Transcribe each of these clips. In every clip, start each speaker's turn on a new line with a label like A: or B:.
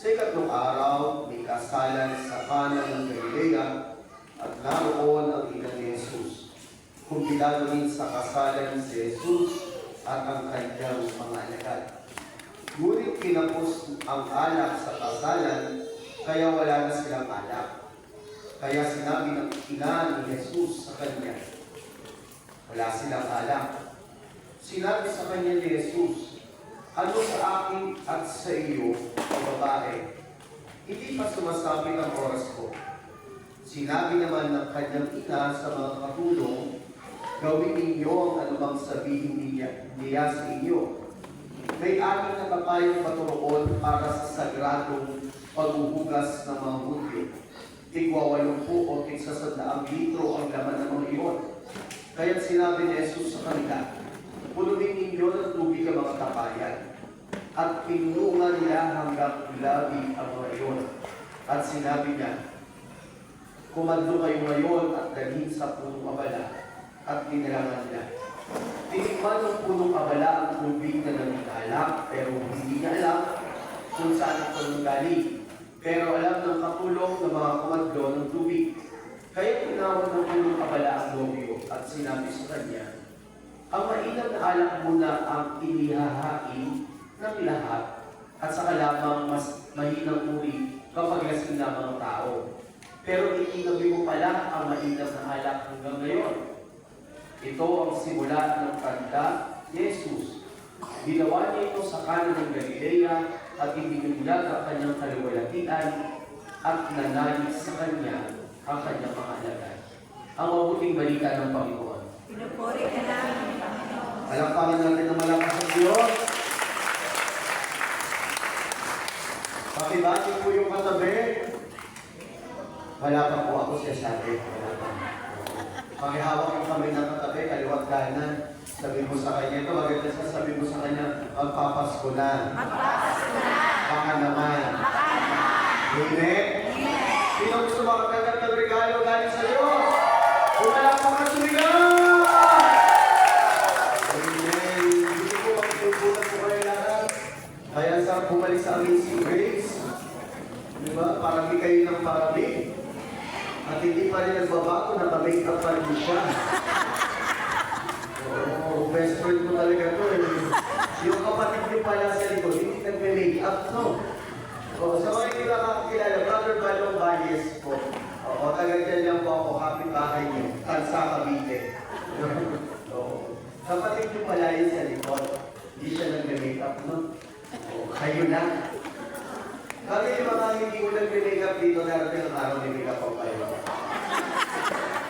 A: Sa ikatlong araw, may kasalan sa Kana ng Galilea at naroon ang ina ni Jesus. Kumbidado rin sa kasalan si Jesus at ang kanyang mga alagad. Ngunit kinapos ang alak sa kasalan, kaya wala na silang alak. Kaya sinabi ng ina ni Jesus sa kanya, wala silang alak. Sinabi sa kanya ni Jesus, ano sa akin at sa iyo, o babae? Hindi pa sumasapit ang oras ko. Sinabi naman ng kanyang ina sa mga katulong, gawin ninyo ang anumang sabihin niya sa inyo. May aking na kapayong paturoon para sa sagradong paghuhugas ng mga Hudyo. Tigwa 80 o tigsa 100 litro ang laman ng mga iyon. Kaya't sinabi ni Jesus sa kanila, punuin ninyo ng tubig ang mga kapayan. At pinungan niya hanggang labi ang mga iyon. At sinabi niya, kumando kayo ngayon at dalhin sa punong abala. At dinilangan niya. Tinikman ng punong abala ang tubig na nag-alak, pero hindi niya alam kung saan ito galing. Pero alam ng katulong ng mga kumandlo ng tubig. Kaya tinawag ng punong abala ang lobyo at sinabi sa kanya, ang mainam na alak muna ang inihahain ng lahat at saka lamang mas mahinang uri kapag lasing lamang ang tao. Pero itinabi mo pala ang mainam na alak hanggang ngayon. Ito ang simula ng kanta ni Jesus. Ginawa niya ito sa Kana ng Galilea at ibinunyag ang kanyang kaluwalhatian at nanayos sa kanya ang kanyang mga alagad. Ang mabuting balita ng Panginoon.
B: Pinupuri ka namin, Panginoon.
A: Palakpakan natin ng malakas ang Diyos. Pakibati po yung katabi. Wala pa po ako siya sabi. Wala pa. Pakihawak yung kami ng katabi, kaliwat kanan. Sabi mo sa kanya, ito maganda siya, sabi mo sa kanya, magpapasko na.
B: Magpapasko na.
A: Baka naman.
B: Baka naman.
A: Amen? Sino gusto makakagad ng regalo galing sa Diyos? Wala pa ka sumigaw! Amen. Hindi po magpupunan po kayo lahat. Kaya sa bumalik sa Amazing Grace, di ba? Parami kayo ng parami. At hindi pa rin nagbabago, naka-make up pa rin siya. Oo, best friend ko talaga to eh. Yung kapatid niyo pala sa likod, hindi nagme-make up, no? O, sa mga hindi nakakakilala, Brother Balong Valles po. O, taga-dyan lang po ako, kapit-bahay niyo, Tansa Cavite. O, kapatid niyo pala yun sa likod. Hindi siya nagme-make up, no? O, kayo na. Bakit yung mga hindi mo nagme-make up dito, narating ang araw ni make up kayo?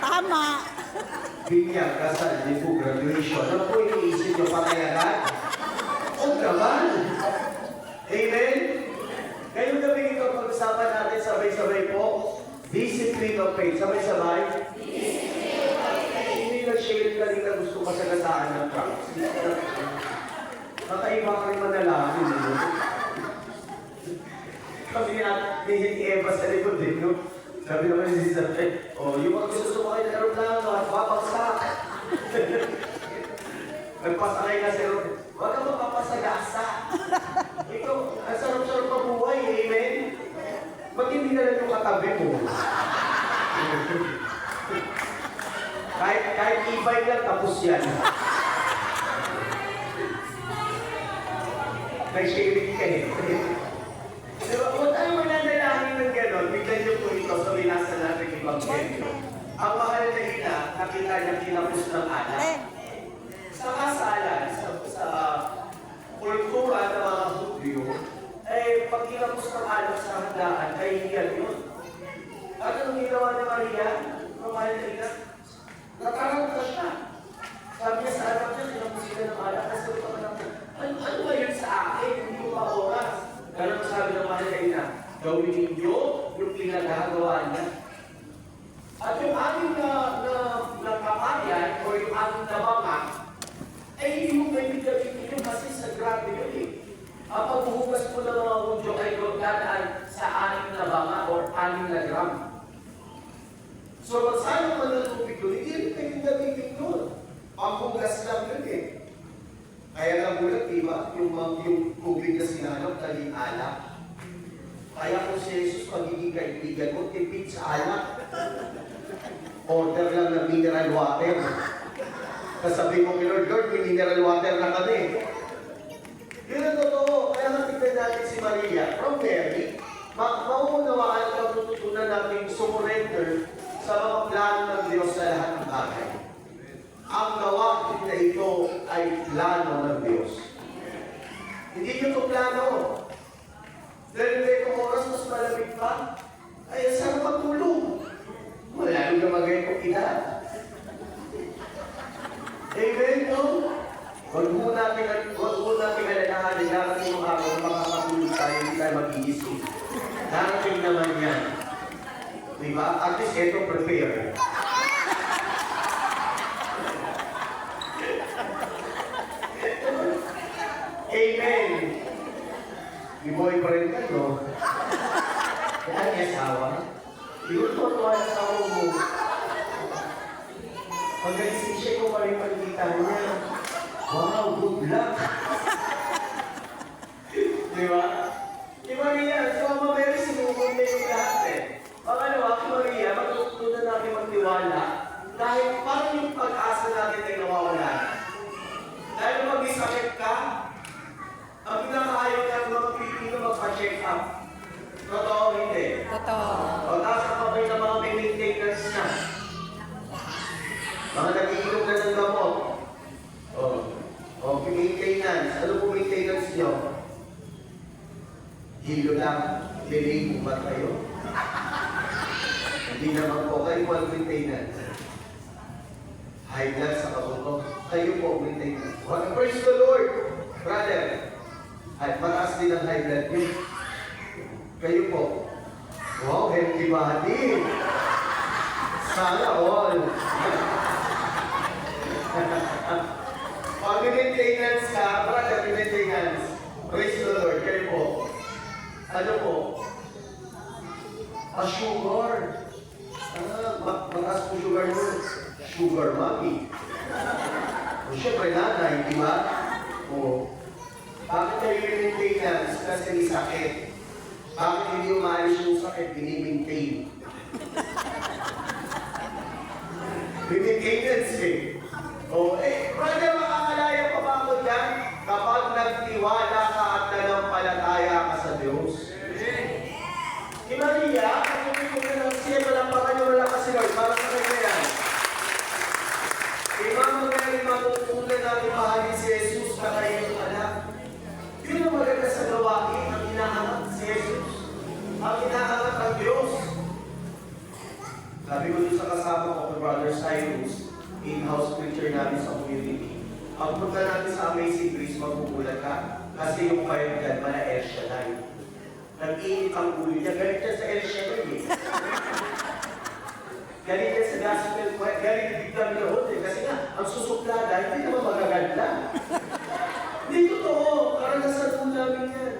B: Tama.
A: Binyag, kasal, libo, graduation. Ano po iniisip nyo patayaran? O naman! Amen? Ngayong gabi ito, pag-usapan natin sabay-sabay po, discipline of faith. Sabay-sabay? Discipline of faith. Hindi nag-share kanina gusto kasagasaan ng tracks. Kakaiba ka rin manalangin. Kami ni Eva sa likod din, no? Sabi naman ni Sister Faith, yung mga gusto sumakay na aeroplano, mapapagsak. Nagpasakay na si Ron, huwag ka mapapasagasa. Ito, ang sarap-sarap mabuhay, amen? Ba't hindi na lang yung katabi mo? kahit e-bike lang, tapos yan. Nag-sharing ka eh. Diba, kung tayo mananalangin ng gano'n, bigyan niyo po ito sa binasa natin ibang Ebanghelyo. Ang mahal na ina, nakita niya kinapos ng anak. Sa kasalan, sa kultura ng mga Hudyo, pag kinapos ng anak sa handaan, kahihiyan yun. At anong ginawa ni Maria, ang mahal na ina? Nataranta siya. Sabi niya sa anak niya, kinapos sila ng anak, kasi ito ka naman, ano ba yun sa akin? Hindi ko pa oras. Ganun sabi ng mahal na ina, gawin ninyo yung pinagagawa niya. At yung ating na kapayan o yung ating na banga, ay hindi mo pwede gawin yun kasi sa grabe yun eh. Ang paghuhugas mo ng mga Hudyo ay dadaan sa 6 na banga o 6 na gram. So magsama man ng tubig doon, hindi rin pwede gawin doon. Panghugas lang yun eh. Kaya nagulat, diba? Yung tubig na sinanap, naging alak. Kaya kung si Jesus magiging kaibigan mo, tipid sa alak. Order lang ng mineral water. Kasabi mo kay Lord, Lord, may mineral water na kami. Yun ang totoo. Kaya natignan natin si Maria from Mary. Mauunawaan at matututunan natin surrender sa mga plano ng Diyos sa lahat ng bagay. Ang gawain na ito ay plano ng Diyos. Hindi nyo ito plano. Dahil may kong oras mas malamig pa, ay saan matulog? Wala nung gamagay kong edad. Amen, no? Huwag mo natin alalahanin, darating yung araw na makakatulog tayo, hindi tayo mag-iisip. Darating naman yan. Diba? At least ito, prepare. Amen. May boyfriend ka, no? Kaya may asawa. Siguro tuwa na asawa mo. Pag-alising siya kung pa rin pagkita niya. Wow, good luck! Di ba? Si Maria, si Mama Mary, sinubog na yung lahat eh. Pangalawa, si Maria, matutunan natin magtiwala dahil parang yung pag-asa natin ay nawawala. Dahil kung mag-isakit ka, ang pinakaayaw natin mga Pilipino magpa-check up. Totoo, hindi.
B: Totoo.
A: O taas ang kamay ng mga may maintenance na. Mga nag-iinom na ng gamot. O, maintenance. Ano po maintenance nyo? Hilo lang. Delay po ba kayo? Hindi naman po kayo po ang maintenance. High blood sa kabuto. Kayo po maintenance. Praise the Lord! Brother, at mataas din ang high blood nyo. Kayo po. Wow, healthy body. Sana all. Pag maintenance ka, brother, maintenance. Praise the Lord. Kayo po. Ano po? Sugar. Mataas po sugar mo. Sugar mommy. O syempre nanay, di ba? O. Bakit kayo yung maintenance? Kasi may sakit. Bakit hindi umaalis yung sakit? Bini-maintain. May maintenance eh. O, brother, makakalaya pa ba ako dyan? Kapag nagtiwala ka at nanampalataya ka sa Diyos. Si Maria, kung hindi ko na lang siya, malampakan nyo lang kasi Lord, para sa kanya yan. Mama Mary, matutunan natin mahalin si Jesus na kayo anak. Yun ang maganda sa gawain, ang inaangat si Jesus. Ang inaangat ang Diyos. Sabi ko dun sa kasama ko, Brother Cyrus, in-house preacher namin sa community. Pag punta natin sa Amazing Grace, magugulat ka. Kasi yung fire dyan, mala El Shaddai. Nag-iinit ang ulo niya. Galit siya sa El Shaddai eh. Galit siya sa gospel choir. Galit biglang loob eh. Kasi nga, ang susuplada, hindi naman magaganda. Hindi totoo. Karanasan po namin yan.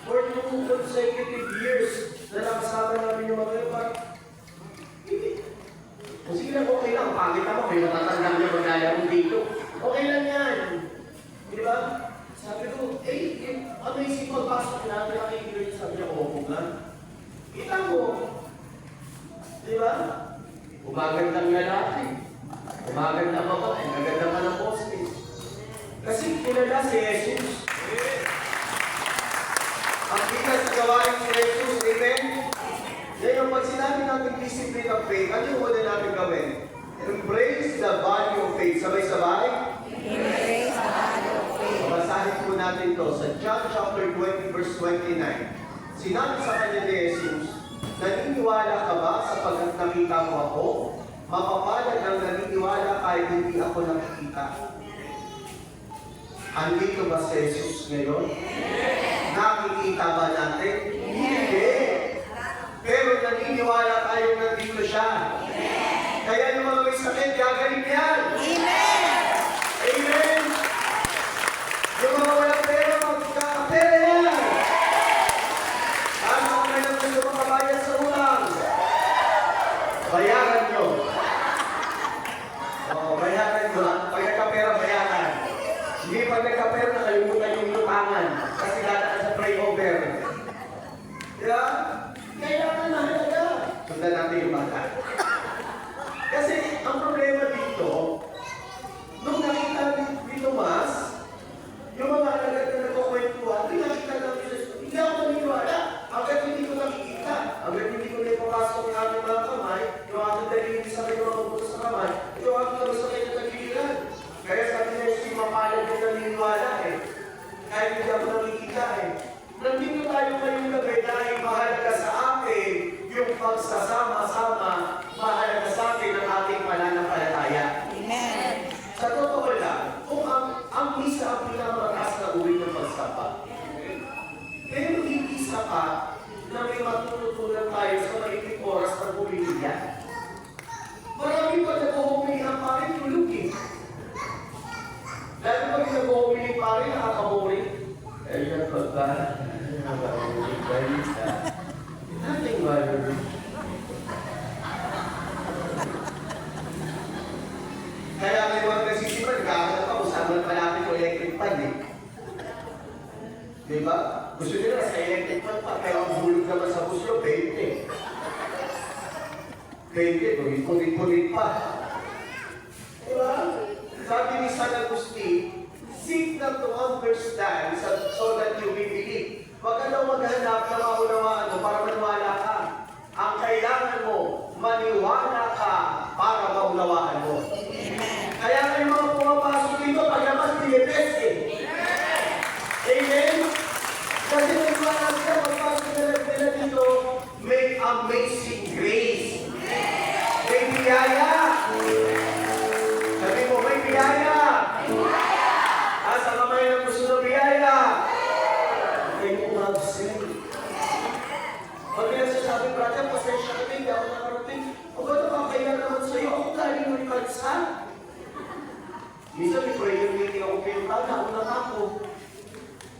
A: For 2 consecutive years na nakasama namin yung mga parang kung sige lang, okay lang. Pangit ako, may matatandang niya maglalaro dito. Okay lang yan. Di ba? Sabi ko, amazing pagpasok natin, nakikita niya, sabi niya, opo nga. Kita mo. Di ba? Umagandang lalaki. Umagandang babae. Maganda ka ng postis. Kasi kilala si Jesus. Ang kita sa gawain si Jesus, amen? Ngayon, pag sinabi natin discipline of faith, ano yung una natin gawin? Embrace the value of faith. Sabay-sabay?
B: Embrace the value of faith.
A: Basahin po natin to sa John chapter 20, verse 29. Sinabi sa kanya ni Jesus, naniniwala ka ba sapagkat nakita mo ako? Mapapalad ang naniniwala kahit hindi ako nakikita. Andito ba si Jesus ngayon? Nakikita ba natin? Hindi. Pero naniniwala tayo nandito siya. Kaya yung mga may sakit, gagaling yan. Amen! Yung mga walang pera, magkakapera yan. Ano ang kailang gusto makabayad sa utang? Bayaran nyo. Bayaran nyo. Pag nagkapera, bayaran. Hindi pag nagkapera, nakalimutan yung utangan. Kasi dadaan sa pray-over. Diba? Kailangan mahalaga. Sundan natin yung bata. Kasi ang problema dito, nung nakita ni Tomas, yung mga alagad na nagkukwentuhan, nung nakita namin sa Jesus, hindi ako maniniwala. Hanggat hindi ko nakikita, hanggat hindi ko na ipapasok yung aking mga kamay, yung aking dalhin sa kayo mga buto sa kamay, yung aking kamay sa kayo nagkiliran. Kaya sabi niya, si mapalag yung naniniwala eh. Kahit hindi ako nakikita eh. Nandito tayo ngayong gabi dahil mahalaga sa akin yung pagsasama-sama, mahalaga sa akin ang ating pananampalataya.
B: Amen.
A: Sa totoo lang, kung ang misa ang pinamataas na uri ng pagsapa, pero hindi sapat na may matututunan tayo sa maikling oras ng bumilya. Marami pa nag-uhumili ang parin tulog eh. Lalo pag nag-uhumili parin, nakakaboring. Ayan pa ba? Nakakaboring ba yun sa nothing matter. Kaya may mga nagsisipan, nagkakaroon pa kung saan man malapit yung electric pan eh. Diba? Gusto nila sa electric pan pa, pero ang bulog naman sa buslo, 20. 20, tulit-tulit pa. Diba? Sabi ni San Agustin, seek not to understand so that you may believe. Huwag ka daw maghanap na maunawaan mo para maniwala ka. Ang kailangan mo, maniwala ka para maunawaan mo. Kaya may mga pumapasok dito, paglamas pinipes eh. Amen? Kasi maniwala ka, pagpasok nila dito, may amazing grace. May biyaya. Sabi mo, may biyaya. Sa kamay ng gusto ng biyaya. May umabsent. Pag nagsasabi, brother, pasensya ka hindi ako nakarating. O ba nakakaya naman sa'yo? Ako galing mo yung kalsan. Minsan may prayer meeting ako pinunta, nauna ako.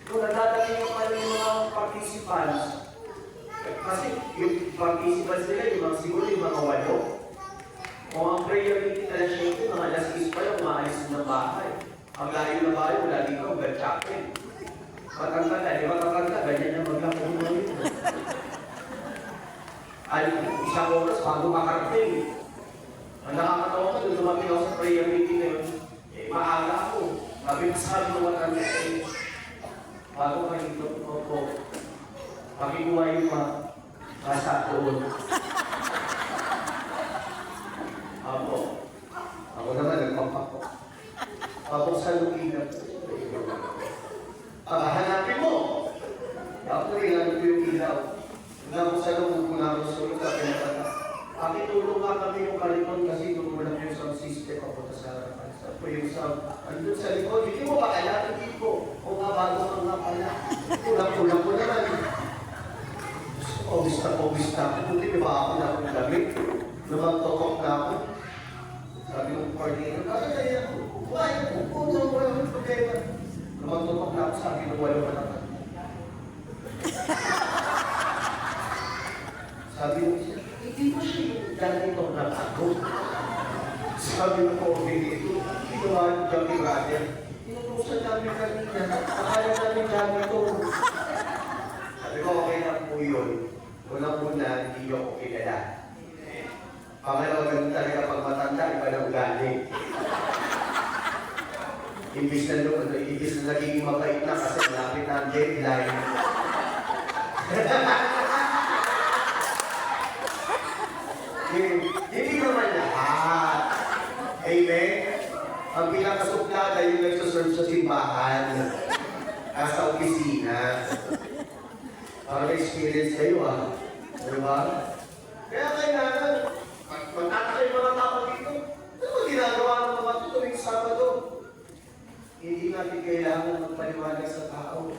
A: Kung nadadating yung pala yung mga participants, kasi yung participants nila, yung mga siguro yung mga walo. Kung ang prayer meeting nila syempre, mga alas 6 pa yung maalis ng bahay. Ang layo na bahay, wala dito, ang gantsakin. Matanda, di matanda, ganyan yung maglako mo yun. Isang oras bago makarating. Ang nakakatawa ko, doon dumating ako sa prayer meeting na yun, maaga ako. Sabi ko matanda eh. Bago kayo dito ko, pakikuha yung masa doon. Ako naman nagpapako. Pabuksan yung ilaw. Hanapin mo. Ako rin, ko yung ilaw. Nabuksan yung muna ako sa ulit. Pakitulong nga kami yung kalikon kasi tumulang yung sound system papunta sa harapan. Sa yung sound. Andun sa likod, hindi mo ba alam? Hindi ko. O nga bago ka nga pala. Kulang-kulang ko naman. Obis na ako. Hindi ba ako na akong damit? Lumagtokok na ako. Sabi ng coordinator, kaya ako. Why? Kung wala yung problema. Lumagtokok na ako, sabi ng wala pa naman. Sabi ng siya, hindi mo siya yung ganito na ako. Sabi ng coordinator, ginawa yung Johnny Brother. Tinutusan namin kanina, akala namin ganito. Sabi ko, okay na po yun. Unang-una, hindi niyo ako kilala. Pangalawa, ganun talaga pag matanda, iba na ugali. Imbis na naging mabait na kasi malapit na ang deadline. Hindi naman lahat. Amen? Ang pinakasuplada yung nagsaserve sa simbahan. Sa opisina. Para may experience kayo Diba? Kaya kailangan, magtataka yung mga tao dito. Ano ba ginagawa ng mga ito tuwing Sabado? Hindi natin kailangan magpaliwanag sa tao.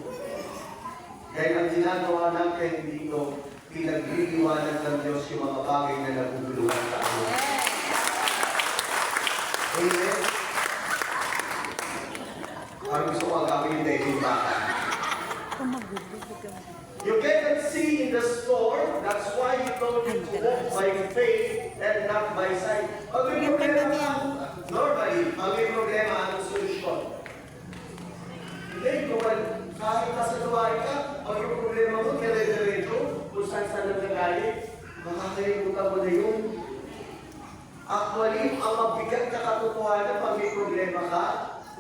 A: Dahil ang ginagawa natin dito, pinagliliwanag ng Diyos yung mga bagay na naguguluhan sa atin. Amen? Parang gusto ko agawin yung dating baka. You cannot see in the storm, that's why you don't need to walk by faith and not by sight. Pag may problema, normally, pag may problema, anong solusyon? Hindi, kahit nasa luway ka, pag yung problema mo, dire-diretso, nakalimutan mo na yun. Actually, ang mabigat na katotohanan pag may problema ka,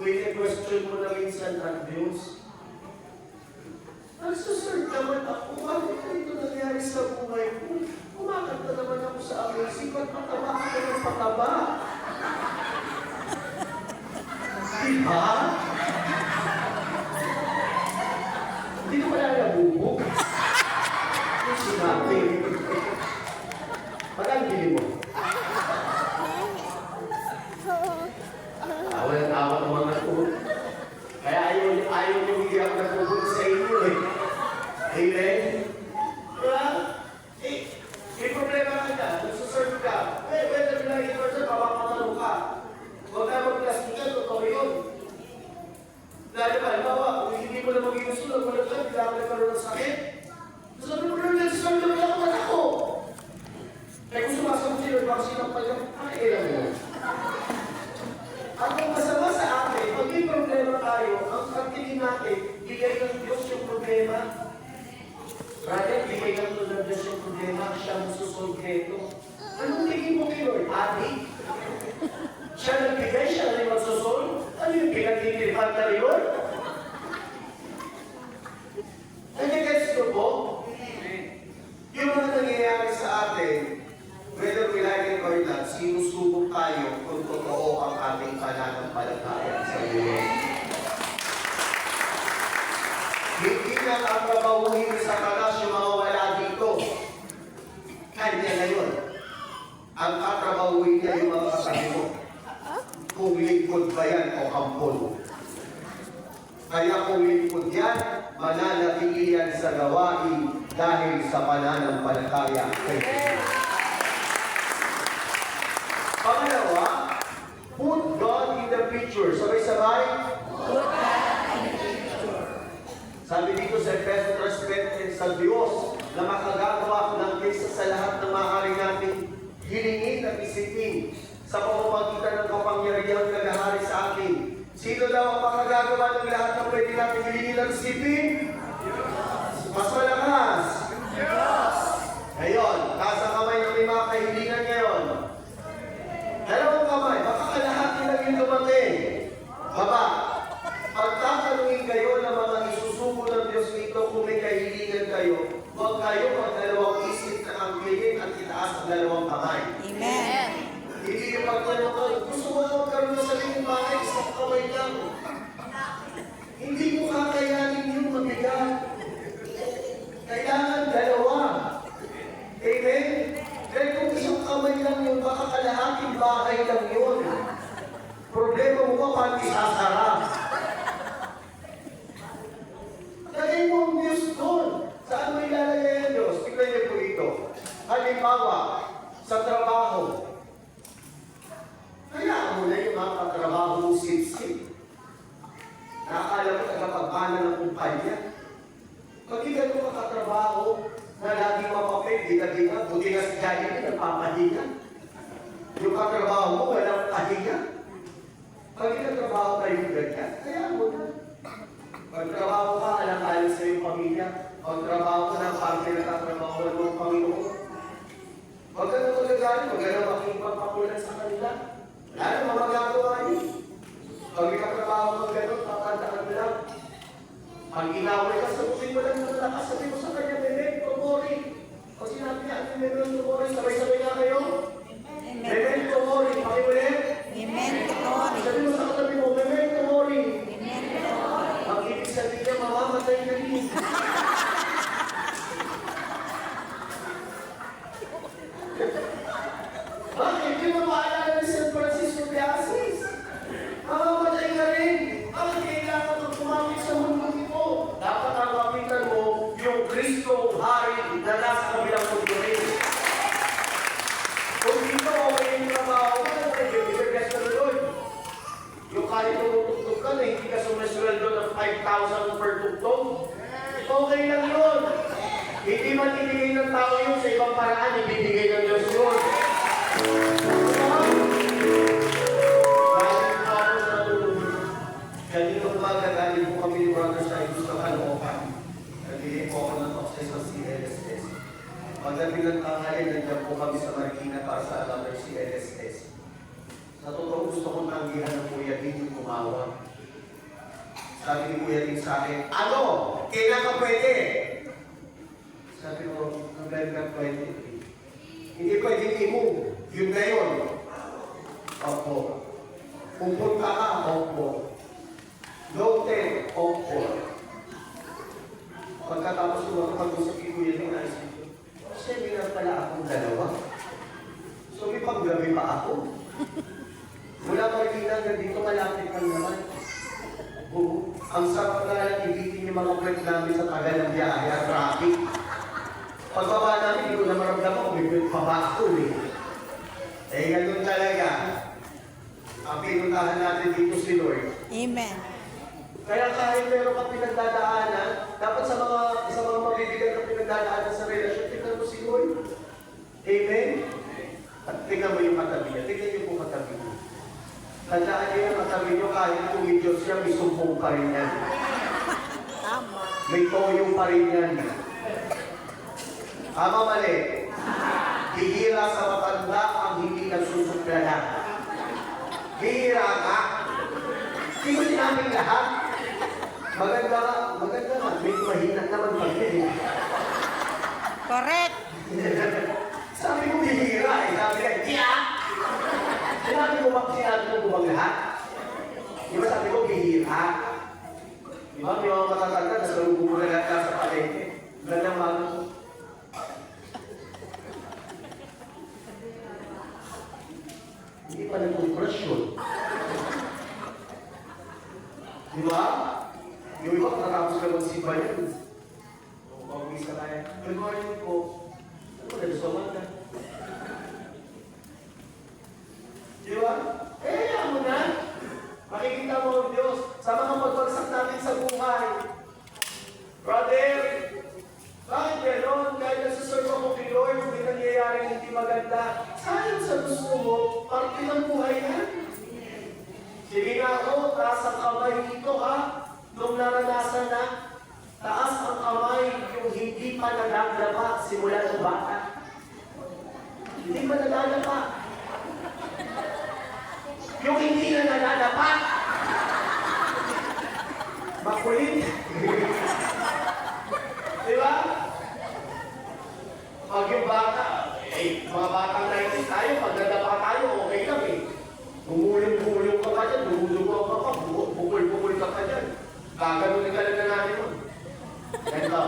A: question mo na minsan ang Diyos. Nagsusurd naman ako, bakit ito nangyari sa buhay ko? Kumakanta naman ako sa amazing, ba't mataba ako ng pataba? Diba? Hindi ko pala nabubog. Yung sinabi. Magandili mo. Tawa ng mga tuwa. Kaya ayaw niyo hindi ako nagpupunta sa inyo eh. Amen? Diba? May problema ka na, nagsusurf ka. Whether na ito sa papamatanong ka. Huwag ka magplastikan, totoo yun. Dahil ba, halimbawa, kung hindi mo na mag-inusulog, wala ka, hindi ako nagkaroon ng sakit. Sabi mo lang, nagsusurf na ako, wala ako. Kaya kung sumasagot sila, baka sinampal ka, ilan mo. At kung masama sa atin, pag may problema tayo, ang tingin natin, bigay ng Diyos yung problema. Brother, bigay ng Diyos yung problema, siya ang susolve nito. Anong tingin mo kay Lord? Adik? Siya nagbigay, siya na yung magsusolve? Ano yung pinagtitiripan na rin Lord? Nagigets ko po? Yung mga nangyayari sa atin, whether we like it or not, sinusubok tayo kung totoo ang ating pananampalataya sa Diyos. Hindi na ang trabahuhin sa kanas yung mga wala dito. Kanya na yun. Ang katrabahuhin niya yung mga kasama mo. Kung lingkod ba yan o kampon. Kaya kung lingkod yan, mananatili yan sa gawain dahil sa pananampalataya kay Diyos. Pangalawa, put God in the picture. Sabay-sabay? Put God in the picture. Sabi dito sa Efeso 3:20, sa Diyos na makagagawa ng kaysa sa lahat ng maaari nating hilingin at isipin sa pamamagitan ng kapangyarihang nagahari sa atin. Sino daw ang makagagawa ng lahat ng pwede nating hilingin at isipin? Mas malakas. Diyos. Ngayon, taas ang kamay ng may mga kahilingan ngayon. Dalawang kamay, baka kalahati lang yung dumating. Baba, pagtatanungin kayo ng mga isusuko ng Diyos dito kung may kahilingan kayo, huwag kayo magdalawang isip na ang pilin at itaas ang dalawang kamay.
B: Amen.
A: Hindi yung pagtanong ko, gusto mo magkaroon na sa limang bagay, isang kamay lang. Hindi mo kakayanin yung mabigat. Kailangan dalawa. Amen? Dahil kung isang kamay lang yun, baka kalahating bahay lang yun. Problema mo ba, paano isasara? Lagay mo ang Diyos doon. Saan mo ilalagay ang Diyos? Tignan niyo po ito. Halimbawa, sa trabaho. Kaya mo na yung mga katrabaho mo sip-sip. Nakakala mo tagapagmana ng kumpanya. Pag ilan mo makatrabaho, na lagi mapapit, giga-giga, buti nga si Jollibee, nagpapahinga. Yung katrabaho mo, walang pahinga. Pag nagtrabaho tayo yung ganyan, kaya mo na. Pagtrabaho ka, alang-alang sa iyong pamilya. Pagtrabaho ka ng pang pinagtatrabaho ng Panginoon. Huwag ka na magagaling, huwag ka na makipagpakulan sa kanila. Wala na mamagagawa yun. Pag ikatrabaho mo gano'n, tatandaan mo lang. Pag inaway ka, sabutin mo lang ng lakas, sabi mo sa kanya, Memento Mori. O sinabi niya, Memento Mori, sabay-sabay nga kayo. Memento Mori, pakiulit.
B: Memento Mori.
A: Sabi mo sa katabi mo, Memento Mori.
B: Memento Mori.
A: Ang ibig sabihin niya, mamamatay ka rin. Bakit? Di mo maalala ni San Francisco de Assis? Mamamatay ka rin. Bakit kailangan mo kumapit sa mundo ito? Dapat ang kapitan mo yung Kristo Hari na nasa kabilang mundo rin. Kung dito okay yung trabaho mo, ibigay ka na doon. Yung kahit tumutugtog ka na hindi ka sumasweldo ng 5,000 per tugtog, okay lang yun. Hindi man ibigay ng tao yun sa ibang paraan, ibibigay ng Diyos yun. Kanina umaga, galing po kami ni Brother sa Ibus ng Caloocan. Nagiging po ako ng access sa CLSS. Pagdating ng tanghali, nandiyan po kami sa Marikina para sa alam si LSS. Sa totoo, gusto kong tanggihan ng Kuya Din yung tumawag. Sabi ni Kuya Din sa akin, ano? Kailan ka pwede? Sabi ko, hanggang ka pwede. Hindi pwede i-move. Yun na yun. Opo. Pupunta ka, opo. Noted, opo. Pagkatapos ko makapag-usap kay Kuya Din, naisip ko, seminar pala akong dalawa. So may paggabi pa ako. Mula Marikina hanggang dito, malapit lang naman. Oo. Ang sarap na lang ibitin yung mga friend namin sa tagal ng biyahe at traffic. Pagbaba namin, hindi ko na maramdaman kung may pa ba ako eh. Eh, ganun talaga. Ang pinuntahan natin dito si Lord.
B: Amen.
A: Kaya kahit meron kang pinagdadaanan, dapat sa mga mabibigat na pinagdadaanan sa relasyon, tingnan mo si Lord. Amen? At tingnan mo yung katabi niya. Tingnan niyo po katabi niya. Tandaan niyo yung katabi niyo, kahit tumidyo siya, may sumpong pa rin yan.
B: Tama.
A: May toyo pa rin yan. Tama mali. Bihira sa matanda ang hindi nagsusuklala. Bihira ka. Hindi ko sinabing lahat. Maganda nga. May mahina naman pag-ibig.
B: Correct.
A: Sabi ko bihira eh. Sabi ka, diya! Sinabi ko bang lahat? Di ba sabi ko bihira? Di ba may mga matatanda na sa lugo mo na lahat sa palengke. Gandang mga hindi pa nag-compressyon. Di ba? Yung iba, natapos na magsimba yan. O, pag-uwis ka tayo. Good morning po. Ano ba, nagsuman ka? Di ba? Eh, mo na. Makikita mo ang Diyos sa mga pagbagsak natin sa buhay. Brother, bakit gano'n? Kahit nasuserve ako kay Lord, may nangyayaring hindi maganda. Sayang sa gusto mo, parte ng buhay na. Sige nga ako, taas ang kamay dito ha. Nung naranasan na, taas ang kamay yung hindi pa nalaglaba simula ng bata. Hindi pa nalalaba. Yung hindi na nalalaba. Makulit. Di ba? Pag yung bata, mga batang 90s tayo, pag nadapa tayo, okay lang eh. Bumulong-bulong ka pa dyan, dumulugaw ka pa, bukul-bukul ka pa dyan. Gaganunin ka lang na natin mo. Ganito,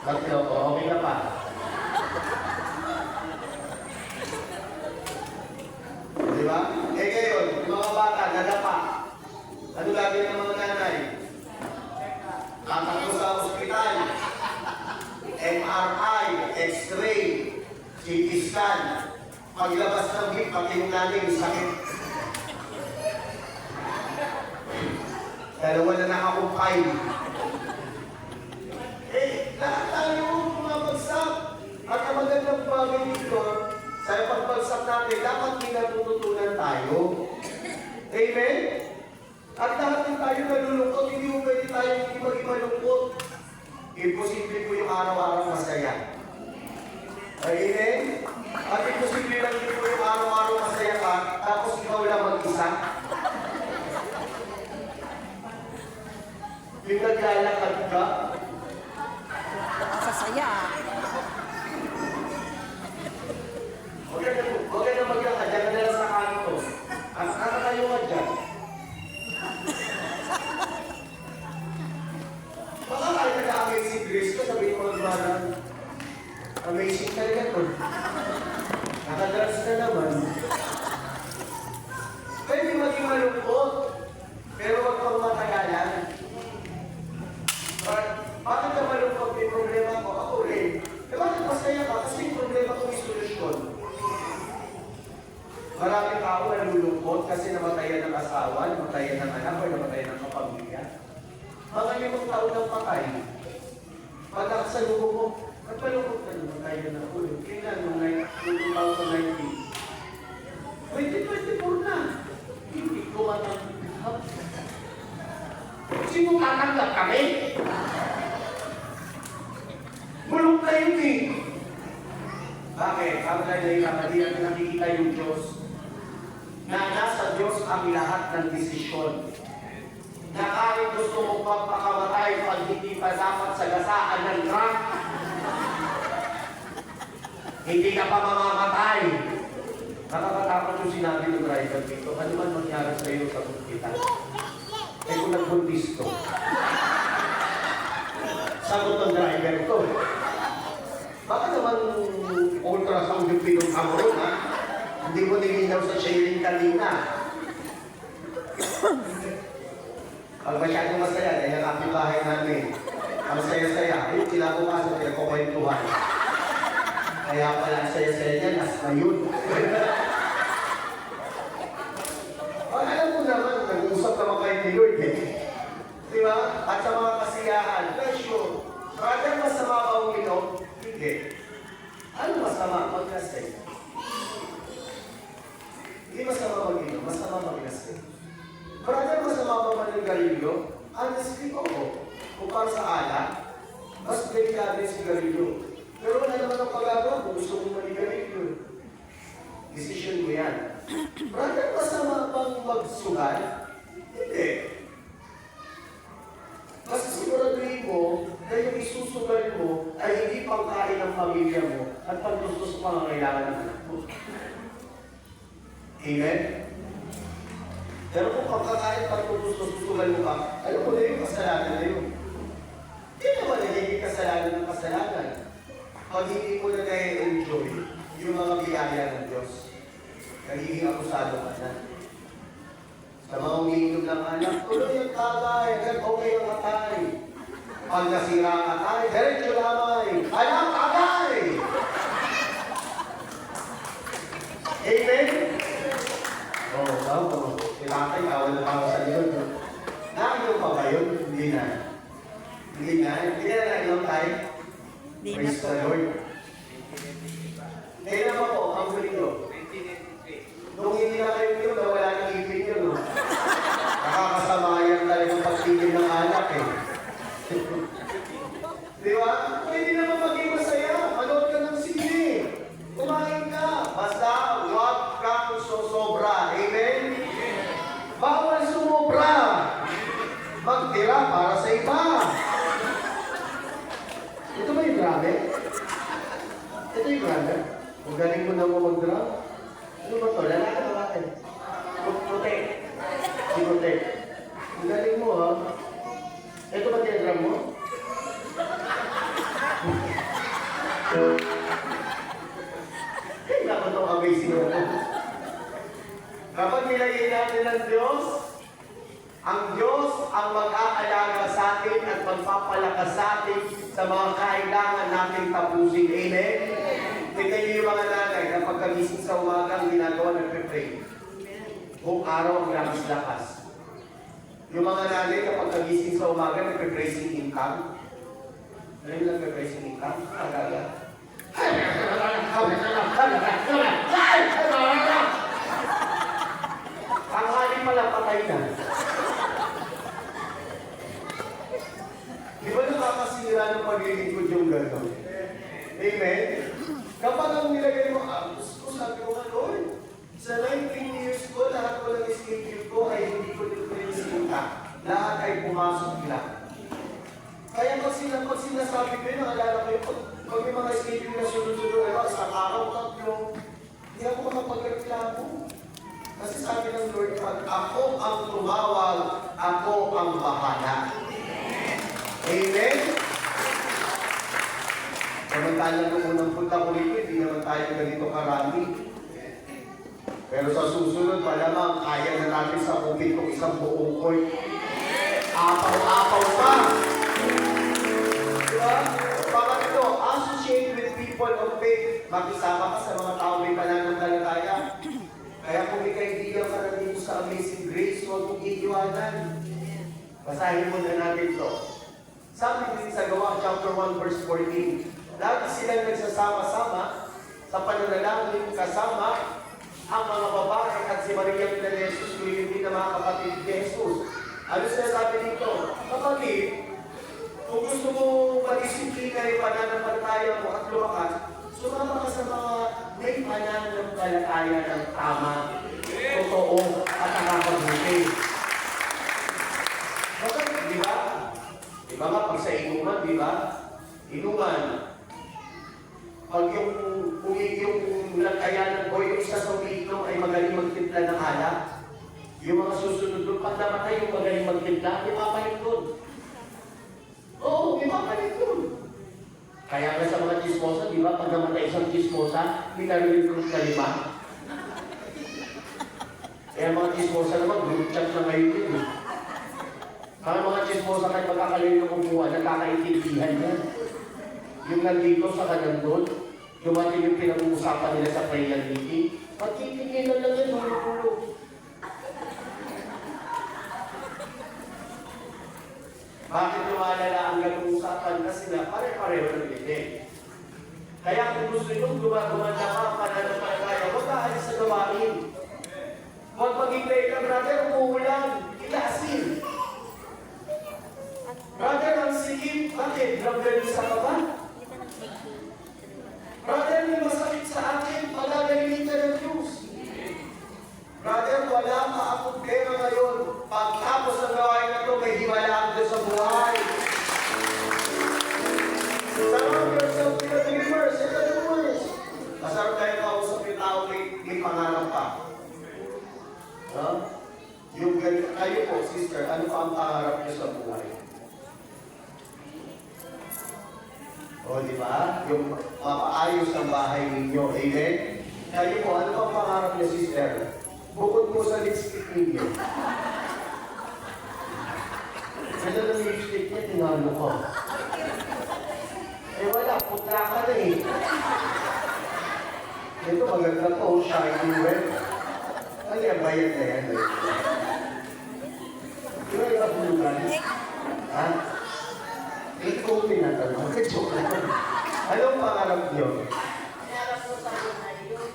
A: tatlo, okay na pa. Di ba? Eh ngayon, yung mga bata, nadapa. Ano gagawin ng mga nanay? Tatakbo sa ospital. MRI, X-ray, CT scan. Paglabas ng big, pati yung nanay, sakit. Dalawa na nakakumpay. Eh, lahat tayo bumabagsak. At ang magandang bagay dito, sa pagbagsak natin, dapat may natututunan tayo. Amen? At lahat din tayo nalulungkot, hindi mo pwede tayo hindi maging malungkot. Imposible po yung araw-araw masaya. Amen? At imposible lang din po yung araw-araw masaya ka, tapos ikaw lang mag-isa. Yung naglalakad ka,
B: Sasaya.
A: huwag ka na maglakad, dyan ka na lang sa kanto. Ano tayo nga dyan? Baka kahit nag-amazing grace ka, sabihin mo nagmanan. Amazing talaga to. Nakadras ka naman. Pwede maging malungkot, pero wag pang matagalan. Bakit ka malungkot? May problema ko? Ako rin. Eh bakit masaya ka? Kasi yung problema ko may solusyon. Maraming tao nalulungkot kasi namatayan ng asawa, namatayan ng anak, o namatayan ng kapamilya. Mga 5 taon ng patay. Pag nakasalubo mo, nagpalungkot ka naman tayo na ulo. Kailan nung 2019? 2024 na. Hindi ko matanggap. Sino tatanggap kami? Bulong na yun eh. ang nahihirapan, hindi natin nakikita yung Diyos. Na nasa Diyos ang lahat ng desisyon. Na kahit gusto mong magpakamatay pag hindi pa dapat sa gasaan ng truck, hindi ka pa mamamatay. Nakakatakot yung sinabi ng driver dito, ano man mangyari sa iyo sa hospital? Eh kung nagbuntis to. Sagot ng driver ko. Baka naman ultrasound yung pinunta mo ron, ha? Hindi mo nilinaw sa sharing kanina. Pag masyadong masaya, dahil ang aking bahay namin, ang saya-saya, yung kinabukasan, pinagkukwentuhan. Kaya pala ang saya-saya niya, nas na yun. Alam mo naman, nag-uusap naman kayo ni Lord, eh. Di ba? At sa mga kasiyahan, pressure. Brother, masama ba uminom? Hindi. Ano masama? Maglasay. Hindi masama mag-inom, masama maglasay. Brother, masama ba manigarilyo? Honestly, oo. Kung para sa alak, mas delikado yung sigarilyo. Pero wala naman ang pagagawa kung gusto mong manigarilyo. Decision mo yan. Brother, masama bang magsugal? Hindi. Kasi siguraduhin mo na yung isusugal mo ay hindi pangkain ng pamilya mo at pagtustos mo ang kailangan ng anak mo. Amen? Pero kung pagkakain pagtustos susugal mo ka, alam mo na yung kasalanan na yun. Hindi naman nagiging kasalanan ng kasalanan. Pag hindi mo na na-enjoy yung mga biyaya ng Diyos, nagiging akusado ka na. Sa mga umiinom ng anak, tuloy ang tagay, hanggang okay ang atay. Pag nasira ang atay, diretso lamay. Anak, tagay! Amen? Oo, tama. Kailangan awal na tao sa Diyos. Nainom pa ba yun? Hindi na. Hindi na. Hindi na nainom tayo.
B: Hindi na
A: Praise
B: po.
A: the Lord. Kailan pa po, ang huli ko? Nung hindi na kayo yun, wala nang ipin yun. No? Nakakasamayan talagang pagtigil ng anak eh. Di ba? Pwede naman maging masaya. Manood ka ng sine. Kumain ka. Basta huwag kang sosobra. Amen? Bawal sumobra. Magtira para sa iba. Ito ba yung grabe? Ito yung grabe? Kung galing mo na mo mag-drum, ano ba ito? Lalaki na natin. Puti. Si Puti. Ang galing mo, ha? Ito ba diagram mo? Kaya naman itong amazing na ito. Kapag nilagay natin ng Diyos, ang Diyos ang mag-aalaga sa atin at magpapalakas sa atin sa mga kailangan natin tapusin. Amen? Tignan niyo yung mga nanay na pagkagising sa umaga ang ginagawa, nagpe-pray. Buong araw ang lakas-lakas. Yung mga nanay na pagkagising sa umaga, nagpe-praising income. Ano yung nagpe-praising income? Agaga. Ang hali pala patay na. Di ba nakakasira ng paglilingkod yung gano'n? Amen? Kapag ang nilagay mo, gusto ko, sabi ko nga, Lord, sa 19 years ko, lahat ko ng schedule ko ay hindi ko nilisinta. Lahat ay pumasok lang. Kaya pag sinasabi ko yun, nakalala ko yun, pag may mga schedule na sunod-sunod, isang araw, tatlo, hindi ako makapagreklamo. Kasi sabi ng Lord, pag ako ang tumawag, ako ang bahala. Amen? Samantala nung unang punta ko rito, hindi naman tayo ganito karami. Pero sa susunod, malamang kaya na natin sa kupit kong isang buong court. Apaw-apaw pa! Diba? Pangatlo, associate with people of faith. Makisama ka sa mga tao may pananampalataya. Kaya kung may kaibigan ka na dito sa Amazing Grace, huwag mong iiwanan. Basahin mo na natin ito. Sabi din sa Gawa, chapter 1, verse 14. Lagi silang nagsasama-sama sa pananalangin kasama ang mga babae at si Maria na Jesus, kuya din na mga kapatid ni Jesus. Ano sinasabi dito? Kapatid, kung gusto mo mag-disiplina yung pananampalataya mo at lumakas, sumama ka sa mga may pananampalataya ng tama, totoo, at nakakabuti. Bakit, di ba? Di ba nga, pag sa inuman, di ba? Inuman. Pag yung lagayan o yung isa sa umiinom ay magaling magtimpla ng alak, yung mga susunod doon, pag namatay yung magaling magtimpla, ipapalit doon. Oo, ipapalit doon. Kaya nga sa mga chismosa, di ba, pag namatay isang chismosa, pinarinig ko na 5. Kaya mga chismosa naman, group chat na ngayon yun. Kaya mga chismosa kahit magkakalayo ng kumuha, nagkakaintindihan yan. Yung nandito sa kanandun, dumating yung pinag-uusapan nila sa prayer meeting, pagtitingin lang yan, hulo-hulo. Bakit lumalala ang ganung usapan? Kasi na pare-pareho ng hindi. Kaya kung gusto nyo gumagawa na ka, pananampalataya, huwag kaalis sa gawain. Huwag maghintay ka, brother, umuulan, ilasin. Brother, ang sikip, bakit? Nagdalisa ka ba? Brother, may masakit sa akin, pagagalitin ka ng Diyos. Brother, wala ka akong pera ngayon. Pagtapos ng gawain na ito, may himalaan ka sa buhay. Surround yourself with the believers and the doers. Masarap tayo kausap yung tao may pangarap pa. No? Yung kayo po, sister, ano pa ang pangarap niyo sa buhay? O, di ba? Yung mapaayos ang bahay ninyo. Amen? Kayo po, ano pa ang pangarap niyo, sister? Bukod mo sa lipstick ninyo. Kaya ng lipstick niya, tinalo ko. Eh wala, putla ka na eh. Ito maganda po, shiny web. Ano yan, bayad na yan. Di ba iba bulugan? Ha? Ito kong tinatanong. Joke lang. Anong pangarap niyo?
B: Kaya po sa buhay, yung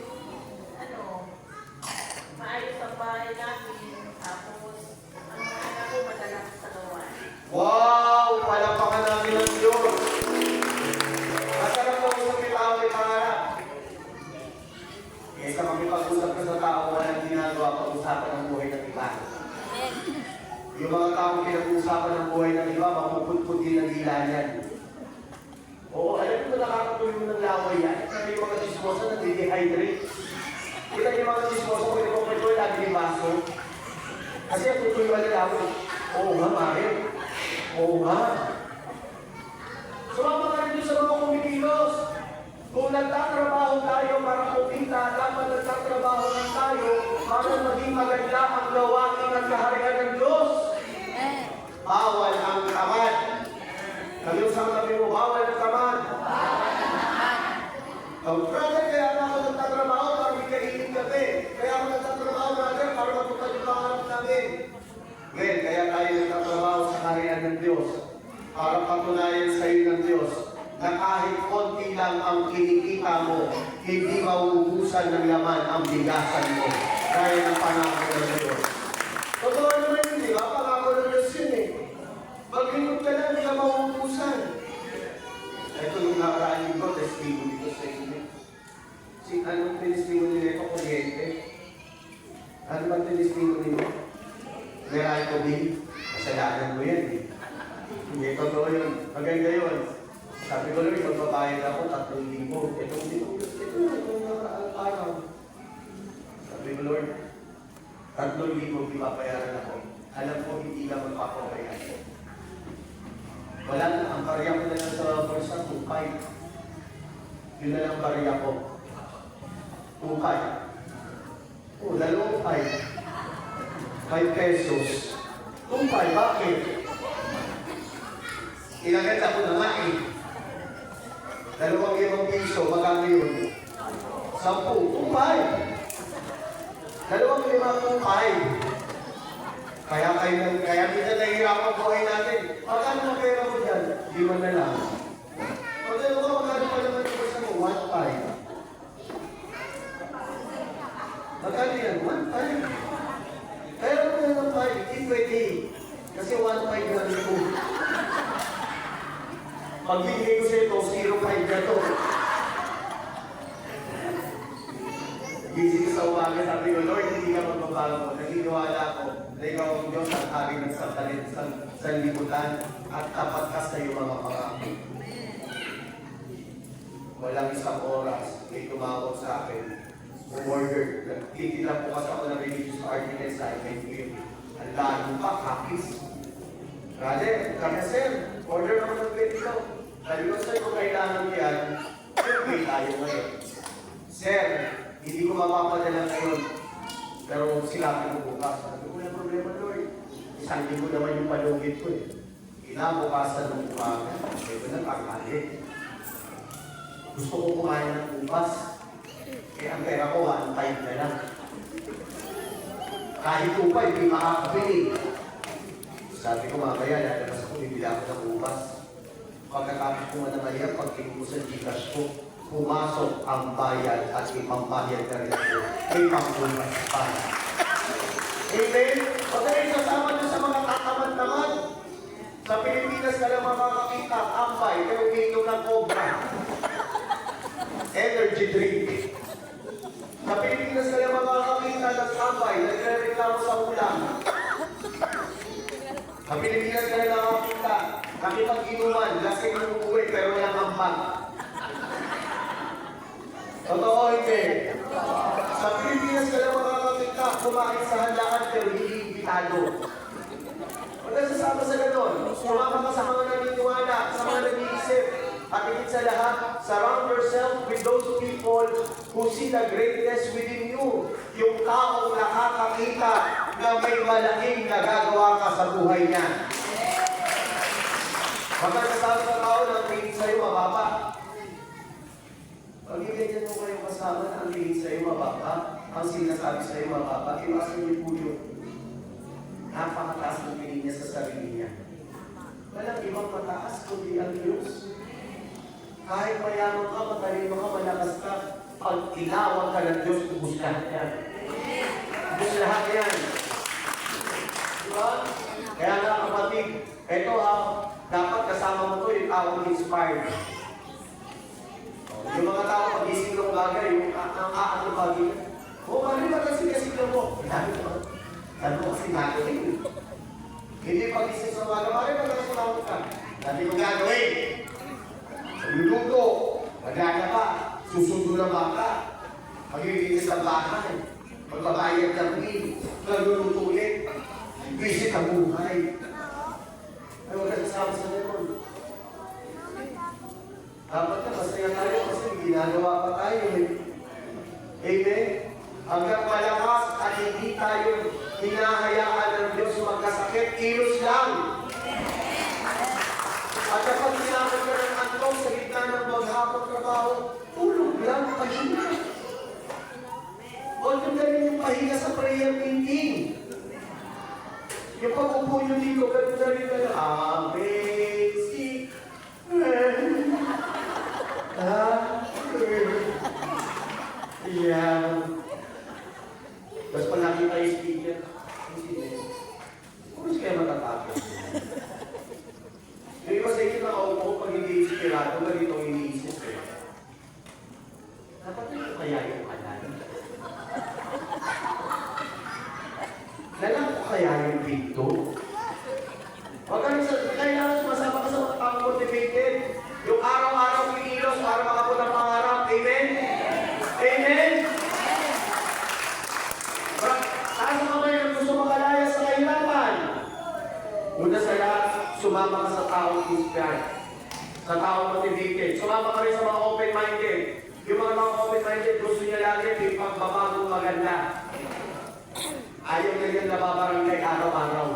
B: maayos ang bahay namin, tapos ang mga anak ko madalas sa gawain.
A: Wow! Palapakan namin ang Diyos. Masarap po sa tao may pangarap. Kaysa makipag-usap ka sa tao, walang ginagawa pag-usapan ng buhay ng iba. Yung mga taong pinag-uusapan ng buhay ng iba, mapuputput din ang hila niyan. Oo, alam mo nakakatulong ng laway yan. Kasi yung mga chismosa nag-dehydrate. Kita yung mga chismosa, pwede kong pwede lagi ng baso. Kasi ang tutuloy ba nila ako? Oo nga, Mario. Oo nga. Sumama ka rin sa mga kumikilos. Kung nagtatrabaho tayo para kumita, dapat nagtatrabaho lang tayo para maging maganda ang gawain ng kaharian ng Diyos. Bawal ang tamad. Kami usang kami mo, bawal ang tamad. Brother, kaya ako nagtatrabaho para hindi kainin gabi. Kaya ako nagtatrabaho, brother, para matupad yung pangarap namin. Well, kaya tayo nagtatrabaho sa kaharian ng Diyos para patunayan sa iyo ng Diyos na kahit konti lang ang kinikita mo, hindi mauubusan ng laman ang bigasan mo. Kaya ng pangako ng Diyos. Totoo naman yun, di ba? Pangako ng Diyos yun eh. Pag-inod ka lang, hindi ka mauubusan. Ito yung nakaraan ko, testimony ko sa inyo. Anong tinistimony nito? Kuryente. Ano ba tinistimony mo? Meron ko din. Kasalanan mo yan eh. Hindi totoo yun. Maganda yun. Sabi ko lang, magbabayad ako, 3,000. Itong araw. Sabi ko, Lord, 3,000 ipapayaran ako. Alam ko, hindi ka magpapabayad. Wala na, ang barya ko na lang sa bursa, 2,500. Yun na lang barya ko. 2,500. O, 2,500. 5 pesos. 2,500, bakit? Inagad ako na nga eh. 2,000 piso, magkano yun? 10, 2,500. 2,500, 2,500. Kaya kita nahihirapan buhay natin. Magkano ang pera mo dyan? 5 na lang. Magkano ka, magkano pa naman yung isa mo? 1,500. Magkano yan? 1,500. Kaya mo na ng 5, hindi pwede. Kasi 1,500 na ito. Pag binigay ko sa ito, 0,5 na ito. Gising ko sa umaga, sabi ko, Lord, hindi ka magbabago. Naniniwala ko na ikaw ang Diyos at hari ng sanlibutan at tapat ka sa iyong mga pangako. Walang isang oras, may tumawag sa akin. Umorder. Titila po kasi ako ng religious article sa IMF. Ang lalo pa, kapis. Brother, kami sir, order naman ng ganito. Sabi ko sir, kung kailangan yan, okay tayo ngayon. Sir, hindi ko mapapadala ngayon. Pero silapin ko bukas. Sabi ko, wala problema Lord. Isang linggo naman yung palugit ko eh. Kinabukasan ng umaga. Sabi ko na, pagkali. Gusto ko kumain ng bukas. Eh, ang pera ko, 1.5 na lang. Kahit upay, hindi makakabili. Sabi ko, mamaya, lalabas ako, bibili ako ng bukas. Pagkatapos ko manamaya, pag ko sa Gcash ko, pumasok ang bayad at ipambayad na rin ako. May pangkulas pa. Amen? Pag rin sasama nyo sa mga katamad-tamad, sa Pilipinas ka lang makakakita, ambay, pero ito ng cobra. Energy drink. Sa Pilipinas ka lang makakakita ng ambay, nagre-reklamo sa ulam. Sa Pilipinas ka lang nakakita, nakipag-inuman, lasing ng uwi, pero walang ambag. Totoo, hindi. Sa Pilipinas ka lang makakakita, kumain sa handaan, pero hindi imbitado. Huwag ka sasama sa ganon. Sumama ka sa mga naniniwala, sa mga nag-iisip. At higit sa lahat, surround yourself with those people who see the greatness within you. Yung taong nakakakita na may malaking nagagawa ka sa buhay niya. Magkakasabi sa tao na ang tingin sa'yo mababa. Pag ganyan mo kayong kasama na ang tingin sa'yo mababa, ang sinasabi sa'yo mababa, iwasan niyo po yun. Napakataas ng tingin niya sa sarili niya. Walang ibang mataas kundi ang Diyos. Kahit mayaman ka, matalino ka, malakas ka, pag tinawag ka ng Diyos, ubus lahat yan. Ubus lahat yan. Diba? Kaya nga kapatid, eto dapat kasama mo to yung tawag inspired. Yung mga tao pag-ising ng bagay, yung ang bagay. Mali ba kasi kasing mo? Ano kasi gagawin? Hindi pag-ising sa bagay, mali ba kasi tawag ka? Sabi ko gagawin. Luluto, magana pa, susundo na baka, magiging sa bahay, magbabayad ng bill, nagluluto ulit, visit ang buhay. Ay, huwag ka sasama sa ganon. Dapat na masaya tayo kasi ginagawa pa tayo eh. Amen? Hanggang malakas at hindi tayo hinahayaan ng Diyos magkasakit, kilos lang. At kapag sinakot ka ng antok sa gitna ng maghapong trabaho, tulog lang, pahinga. Huwag nyo galing yung pahinga sa prayer meeting. Yung pag-upo nyo dito, ganun na rin na amazing. Yan. Tapos pag nakita yung speaker, kung kaya matatapos. Yung iba sa inyo na ako pag hindi inspirado, ganito ang iniisip eh. Dapat ito kaya yung kanan? Lalang ko kaya yung pinto? Huwag ka rin kailangan sumasama ka sa mga tao motivated. Yung araw-araw kinilos para makapot ang pangarap. Amen? Amen? Saan sa kamay na gusto makalaya sa kahirapan? Una sa lahat, sumama ka sa taong inspired, sa taong motivated. Sumama ka rin sa mga open-minded. Yung mga open-minded, gusto niya lagi may pagbabagong maganda. Ayaw niya yan nababarangay araw-araw.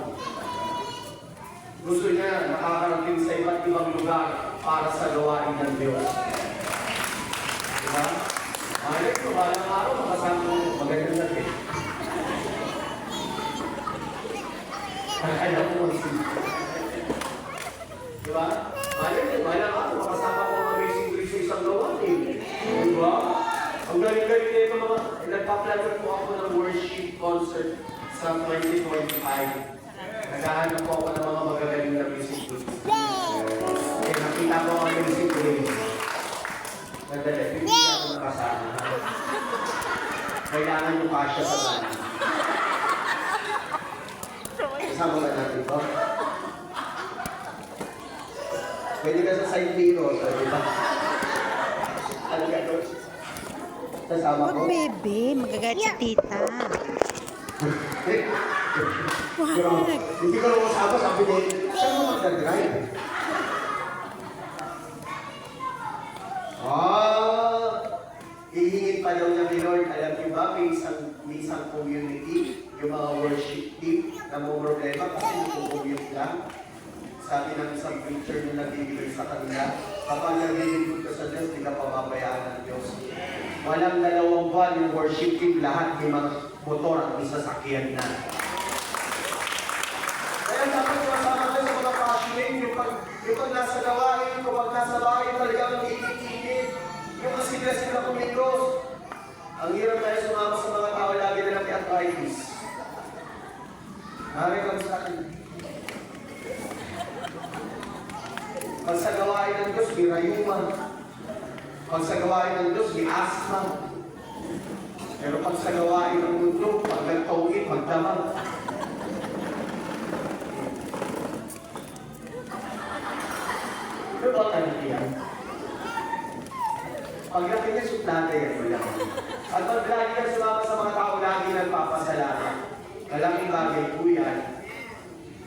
A: Gusto niya nakakarating sa iba't ibang lugar para sa gawain ng Diyos. Diba? Malay ko, balang araw, makasama mo magandang natin. Kaya mo mag-isip. Diba? Balang araw, makasama ko mga Amazing Grace sa isang gawain. Diba? Ang galing-galing nito mga, nagpa-plan po ako ng worship concert sa 2025. Naghahanap po ako ng mga magagaling na music group. Kaya nakita ko ang music group. Nandali, hindi ako nakasama. Kailangan yung kasya sa banan. Kasama ba natin to? Pwede ka sa side mirror, di ba? Ano gagawin? Kasama ko?
C: Huwag, bebe. Magagalit si tita.
A: Pero, hindi ko lang kasama, sabi niya, saan mo magdadrive? Hihingin pa daw niya ni Lord. Alam niyo ba, may isang community, yung mga worship team, na may problema kasi nag-commute lang. Sabi ng isang preacher na nagbibigay sa kanila, kapag naglilingkod ka sa Diyos, hindi ka pababayaan ng Diyos. Walang 2 buwan yung worship team, lahat may mga motor at may sasakyan na. Kaya dapat sumasama kayo sa mga passionate, yung pag nasa gawain, kapag nasa bahay, talagang ikikikin, yung kasigla-sigla kumikos. Ang hirap tayo sumama sa mga tao, lagi na may arthritis. Narin kami sa akin. Pag sa gawain ng Diyos, may rayuman. Pag sa gawain ng Diyos, may asma. Pero pag sa gawain ng mundo, pag nagtawid, magdamag. Ano ba tayo yan? Pag laki niya, suplate yan mo lang. At pag lagi ka sumama sa mga tao, lagi nagpapasalamat. Malaking bagay po yan.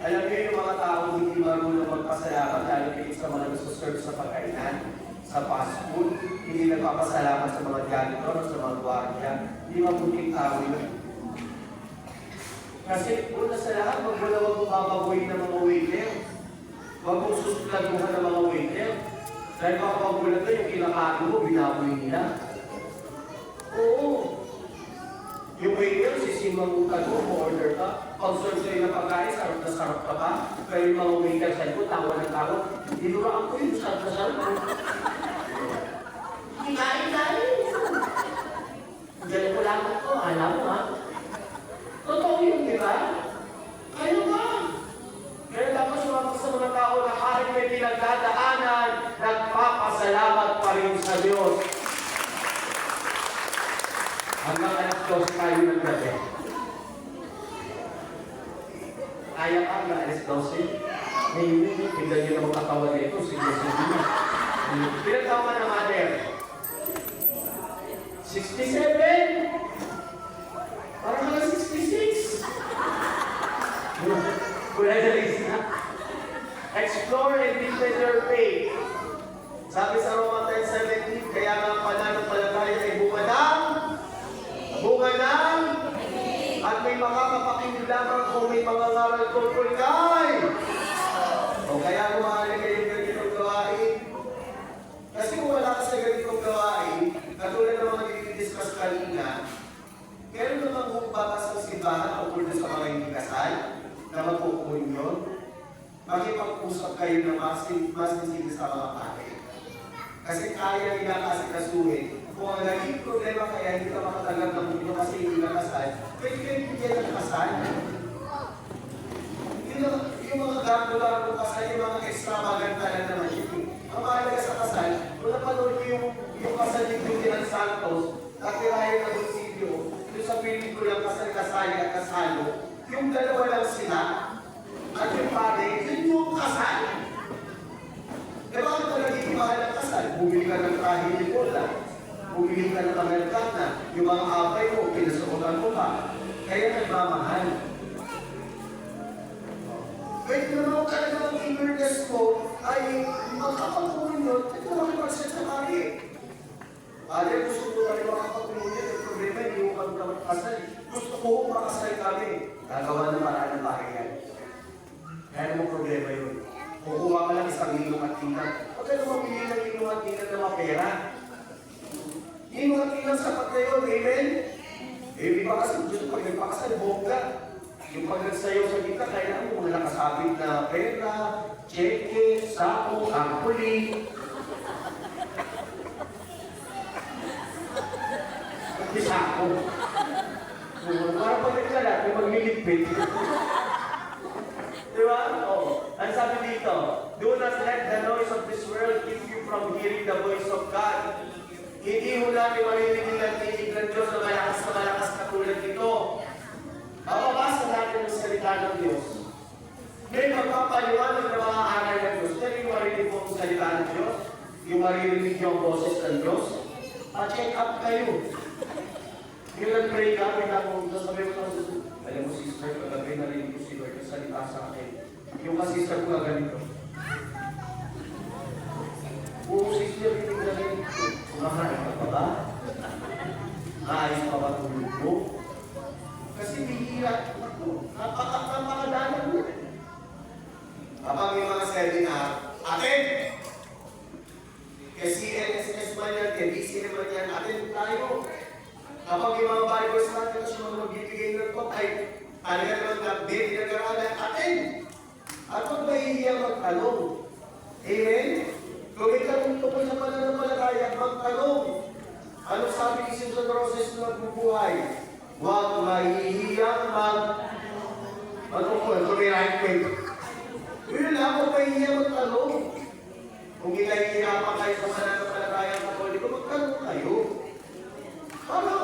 A: Alam niyo yung mga tao hindi marunong magpasalamat, lalo kayo sa mga nasuserve sa pagkainan, sa fast food, hindi nagpapasalamat sa mga janitor, sa mga gwardiya, hindi mabuting tao yun. Kasi una sa lahat, wag mo na babaguhin ng mga waiter. Wag mong susuplaguhan ng mga waiter. Dahil baka magulat ka, yung kinakain mo, binaboy nila. Oo. Yung waiter, sisimangutan mo, order ka. Pag-serve sa'yo ng pagkain, sarap na sarap ka pa. Pero yung mga waiter sa'yo, tawa ng tawa. Dinuraan ko yun, sarap na sarap. Kinain. Diyan ko lang ito, alam mo ha. Totoo yun, di ba? Kaya ba? Kaya dapat sumama sa mga tao na kahit may pinagdadaanan, nagpapasalamat pa rin sa Diyos. Hanggang alas 2 tayo ng gabi. Kaya ka hanggang alas 12? Ngayon, tignan nyo na magkatawa na ito. Sige. Pinag taon ka na, mother? 67? Parang ka 66? Wala na rin na. Explore and deepen your faith. Sabi sa Roma 10:17, kaya nga pananampalataya ay bunga ng, at may makakapakinig lamang kung may mga ngaral tungkol kay. O kaya kumahali kayo ng ganitong gawain. Kasi kung wala ka sa ganitong gawain, katulad ng mga dinidiscuss kanina, meron namang magbakas ng simbahan o kulto sa mga hindi kasal na magpupunyon. Makipag-usap kayo ng mas hindi sa mga pare. Kasi kaya nila kasi kasuhin. Kung ang naging problema kaya hindi ka makatanggap ng mundo kasi hindi ka kasal, pwede kayo bigyan ng kasal. Yung mga garbo-garbo kasal, yung mga extravagant talaga naman yun. Ang mahalaga sa kasal, kung napanood nyo yung kasal ni Julian Santos, natirayan ng munisipyo, yung sa pelikulang kasal-kasali at kasalo, yung dalawa lang sila, at yung pare, yun yung kasal. E bakit ka naging mahal ng kasal? Bumili ka ng trahe ni Bola, bumili ka ng Amerikana, yung mga abay mo, pinasukutan mo pa. Kaya nagmamahal. Kahit naman talaga ang eagerness ko ay makapagpunin yun, ito makipagset sa pare. Pare, gusto ko tayo makapagpunin yun, yung problema, hindi ko kami naman kasal. Gusto ko makasal kami. Gagawa ng paraan ng pare yan. Kaya naman problema yun. Kukuha ka lang 1 at tingnan. Huwag ka naman pili ng 1 at tingnan na mapera. 1 at tingnan sapat na yun, amen? Eh, di ba kasi gusto pag nagpakasal, bongga. Yung pag nagsayaw sa kita, kailangan mo mga nakasabit na pera, cheque, sako, ampuli. Hindi sako. Para pag nagkalat, may maglilipit. Diba? Oo. Ang sabi dito, do not let the noise of this world keep you from hearing the voice of God. Hindi mo natin maririnig ang tinig ng Diyos na malakas Diyos. May magpapaliwanag na mga aral ng Diyos. Kaya yung marinig mo ang salita ng Diyos, yung marinig niyo ang boses ng Diyos, check up kayo. Yung nag-pray ka, may tapong sasabihin mo lang, alam mo sister, kagabi narinig ko si Lord yung salita sa akin. Yung ka-sister ko na ganito. Sister, hindi ko narinig ko. Kumakain ka pa ba? Naayos pa ba tulog mo? Kasi bihira, napakadalang mo. Kapag may mga seminar, atin! Kasi NSS man yan, KBC naman yan, atin tayo. Kapag yung mga Bible study, kasi mga magbibigay ng talk, ay talaga naman na baby na garalan, atin! At huwag mahihiya magtanong. Amen? Kung may tanong tungkol sa pananampalataya, magtanong. Ano sabi ni Susan Roses na nagbubuhay? Huwag mahihiyang magtungkol. Kung may right way. Yun lang, huwag mahihiyang magtanong. Kung hinahihirapan kayo sa pananampalataya ng Katoliko, magtanong kayo. Ano?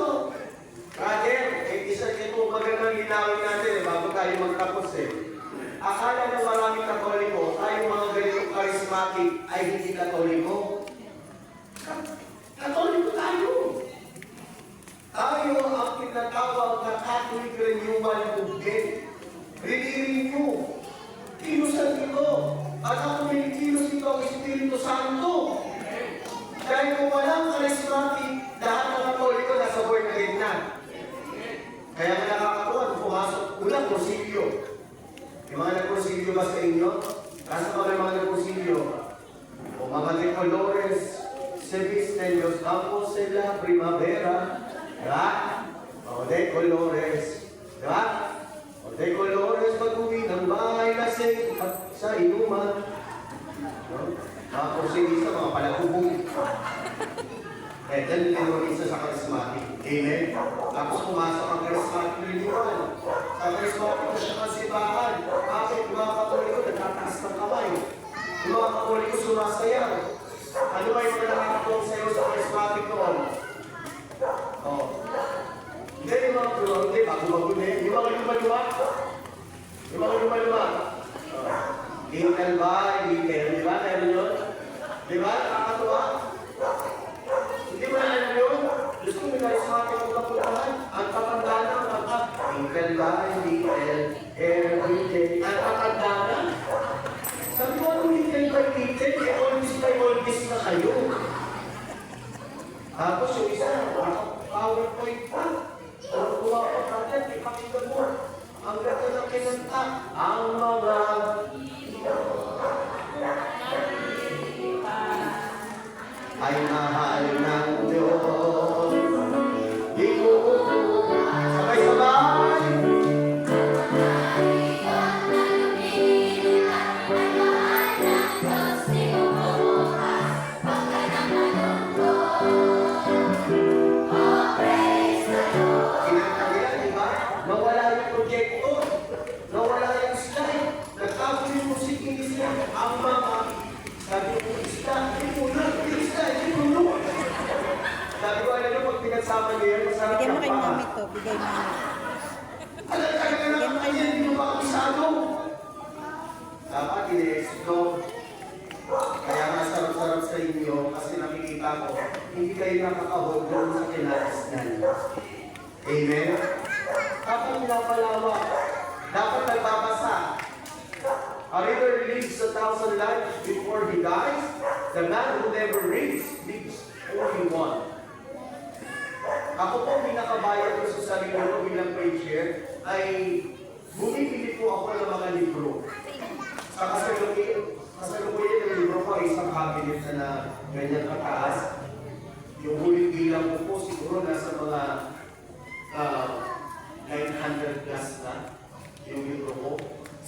A: Brother, isa ito magandang linawin natin bago tayo magtapos Akala ng maraming Katoliko, tayo mga ganitong charismatic ay hindi Katoliko. Katoliko tayo. Tayo ang tinatawag na Catholic Renewal Movement. Renew. Kilusan ito. At ako may kilos ito ang Espiritu Santo. Dahil kung walang charismatic, lahat ng Katoliko nasa born again na. Kaya nga nakakatuwa, pumasok, unang prosilyo. Yung mga nagprosilyo ba sa inyo? Nasa pa may mga nagprosilyo? O mga tricolores, Sebisteños, Campos de la Primavera, diba? O de colores, diba? O de colores, pag-uwi ng bahay lasing at sa inuman. No? Mga prosilista, mga palakubong. Then, isa sa charismatic. Amen? Tapos pumasok ang charismatic renewal. Sa charismatic na siya kasibahan. Bakit mga Katoliko nagtataas ng kamay? Yung mga Katoliko sumasayaw. Ano ba yung nakakatulong sa'yo sa charismatic noon? Hindi, yung mga tulong, hindi, bago-bago na yun. Yung mga lumaluwa. Yung mga lumaluwa. Little by little, di ba? Meron yun? Di ba? Nakakatuwa? Hindi mo na alam yun? Diyos ko, may charismatic ang kapuntahan. Ang tatanda na ang kanta. Little by little, every day. Ang tatanda na. Sabi ko, anong little by little? Always by always na kayo. Tapos yung isa, PowerPoint pa. Kung kuha pa natin, ipakita mo. Ang ganda ng kinanta. Ang mga ay mahal ng Diyos. Sabay-sabay. Kinakagila, di ba? Nawala yung projector. Nawala yung slide. Nagtapos yung musik ni Isla. Ang mga sabi ko, Isla, sabi ko, alam nyo, pag pinagsama niyo yan, masarap
C: Bigyan mo
A: yung
C: kay
A: paa.
C: mami to. Bigay mo.
A: Alam ka na lang kanya, hindi mo makakisado. Dapat i-explore. Kaya nga sarap-sarap sa inyo kasi nakikita ko, hindi kayo nakakahod doon sa kinakasnan. Amen? Dapat pinapalawa. Dapat nagbabasa. A river lives 1,000 lives before he dies. The man who never reads lives only one. Ako po pinakabayad ko sa sarili ko bilang preacher ay bumibili po ako ng mga libro. Sa kasalukuyan ng libro ko ay isang cabinet na ganyan kataas. Yung huling bilang ko po siguro nasa mga 900 plus na yung libro ko.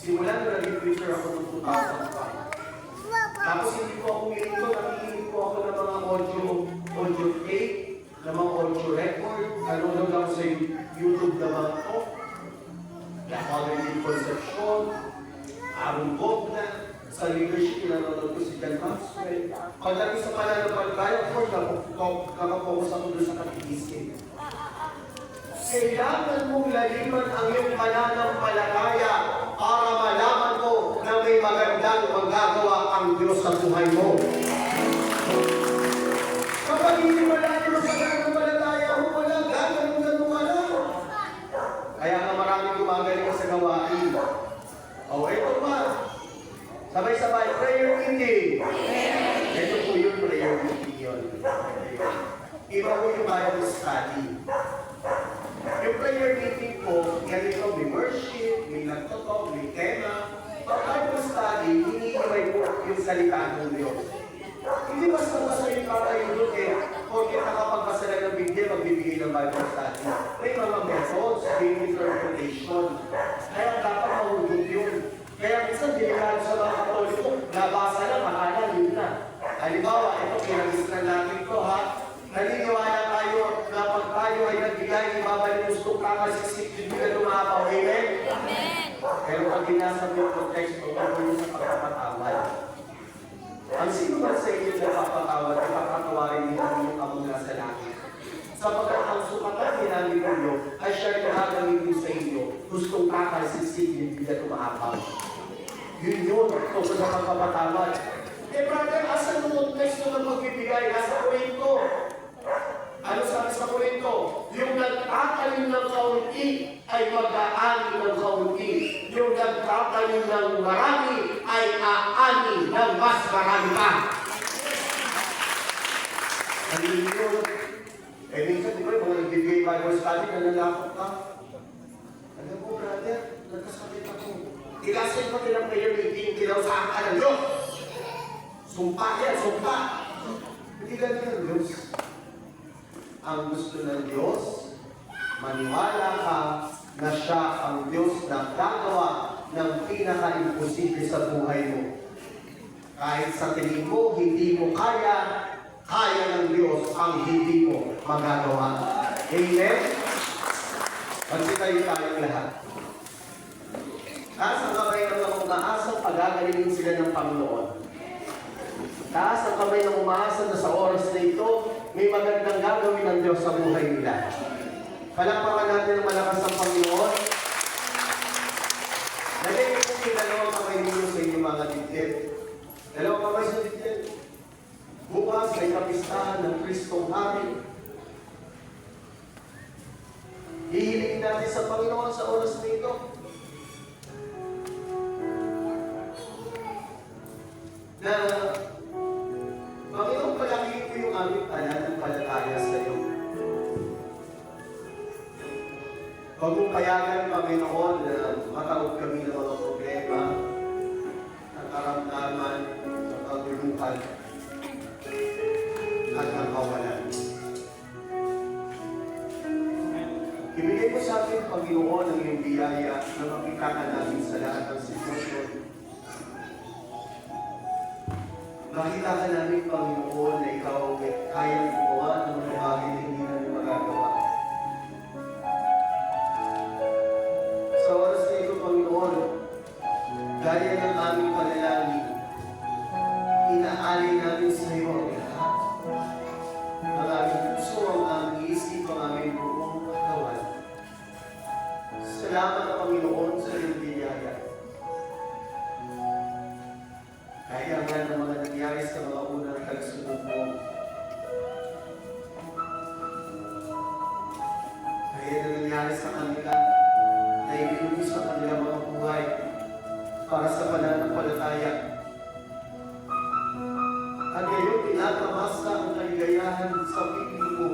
A: Simulan na naging preacher ako noong 2005. Tapos hindi po ako ito, nakikinig po ako ng mga audio tape, ng mga audio record, nanonood ako sa YouTube na mga ko, na Father Concepcion, Aaron Bogna, sa leadership, nanonood ko si John Maxwell. Pagdating sa pananampalataya, of course, nakapokus ako doon sa katikiskin. Kailangan mong laliman ang iyong pananampalataya para malaman mo na may magandang magagawa ang Diyos sa buhay mo. Kapag hindi malayo sa pananampalataya mo, wala ganun ka lang. Kaya nga maraming gumagaling sa gawain. O, ito pa. Sabay-sabay, prayer meeting. Ito po yung prayer meeting yun. Iba po yung Bible study. Yung prayer meeting po, ganito, may worship, may nagtotalk, may tema. Pag Bible study, hinihiway po yung salita ng Diyos. Hindi basta-basta yung kakayo doon eh, porque nakapagbasa lang ng Biblia, magbibigay ng Bible study. May mga methods, may interpretation. Kaya dapat mahulog yun. Kaya minsan, delikado sa mga Katoliko, nabasa lang, makala, yun na. Halimbawa, ito, kinagisnan natin ito, ha? Naniniwala tayo na pag tayo ay nagbigay, ibabalik yung gusto kakasisip, hindi na lumapaw. Amen? Amen! Pero pag binasa mo yung context, ito yung sa pagpapatawad. Ang sino man sa inyo na papatawad, ipapatawarin niyo yung among nasa langit. Sapagkat ang sukatan ni namin ninyo ay siya nakagamitin sa inyo, gustong kakasisip, hindi na lumapaw. Yun yun, tungkol sa pagpapatawad. Eh brother, asan mo context na magbibigay? Nasa Korinto. Ano sabi sa Korinto? Yung nagtatanim ng kaunti ay mag-aani ng kaunti. Yung nagtatanim ng marami ay aani ng mas marami pa. Ano yun? Eh minsan, di ba, yung mga nagbibigay Bible study, nalalakot ka. Alam mo, brother, nagkasakit ako. Ilasin ko nilang prayer meeting, kinausahan ka ng Diyos. Sumpa yan, sumpa. Hindi ganyan ang Diyos. Ang gusto ng Diyos, maniwala ka na siya ang Diyos na gagawa ng pinaka-imposible sa buhay mo. Kahit sa tingin mo, hindi mo kaya, kaya ng Diyos ang hindi mo magagawa. Amen? Magsitayo tayong lahat. Taas ang kamay ng mga umaasang pagagalingin sila ng Panginoon. Taas ang kamay ng umaasa na sa oras na ito, may magandang gagawin ng Diyos sa buhay nila. Palakpakan natin ng malakas ang Panginoon. Nalagay po yung dalawang kamay ninyo sa inyong mga dibdib. Dalawang kamay sa dibdib. Bukas may kapistahan ng Kristong Hari. Hihilingin natin sa Panginoon sa oras na ito. Na Panginoon, palakihin ko yung aming pananampalataya sa iyo. Huwag mong payagan, Panginoon, na makaroon kami ng mga problema, ng karamdaman, ng kaguluhan, at ng kawalan. Ibigay mo sa akin, Panginoon, ang iyong biyaya na makita ka namin sa lahat ng sitwasyon. Makita ka namin, Panginoon, na ikaw ay kayang gumawa ng mga bagay na hindi namin magagawa. Sa oras na ito, Panginoon, gaya ng aming panalangin, inaalay namin sa iyo ang lahat. Ang aming puso, ang aming isip, ang aming buong katawan. Salamat, Panginoon, sa iyong biyaya. Kaya nga ng mga nangyari sa mga unang tagasunod mo. Kaya na nangyari sa kanila na ibinugis sa kanilang mga buhay para sa pananampalataya. At ngayon, tinatamasa ang kaligayahan sa piling mo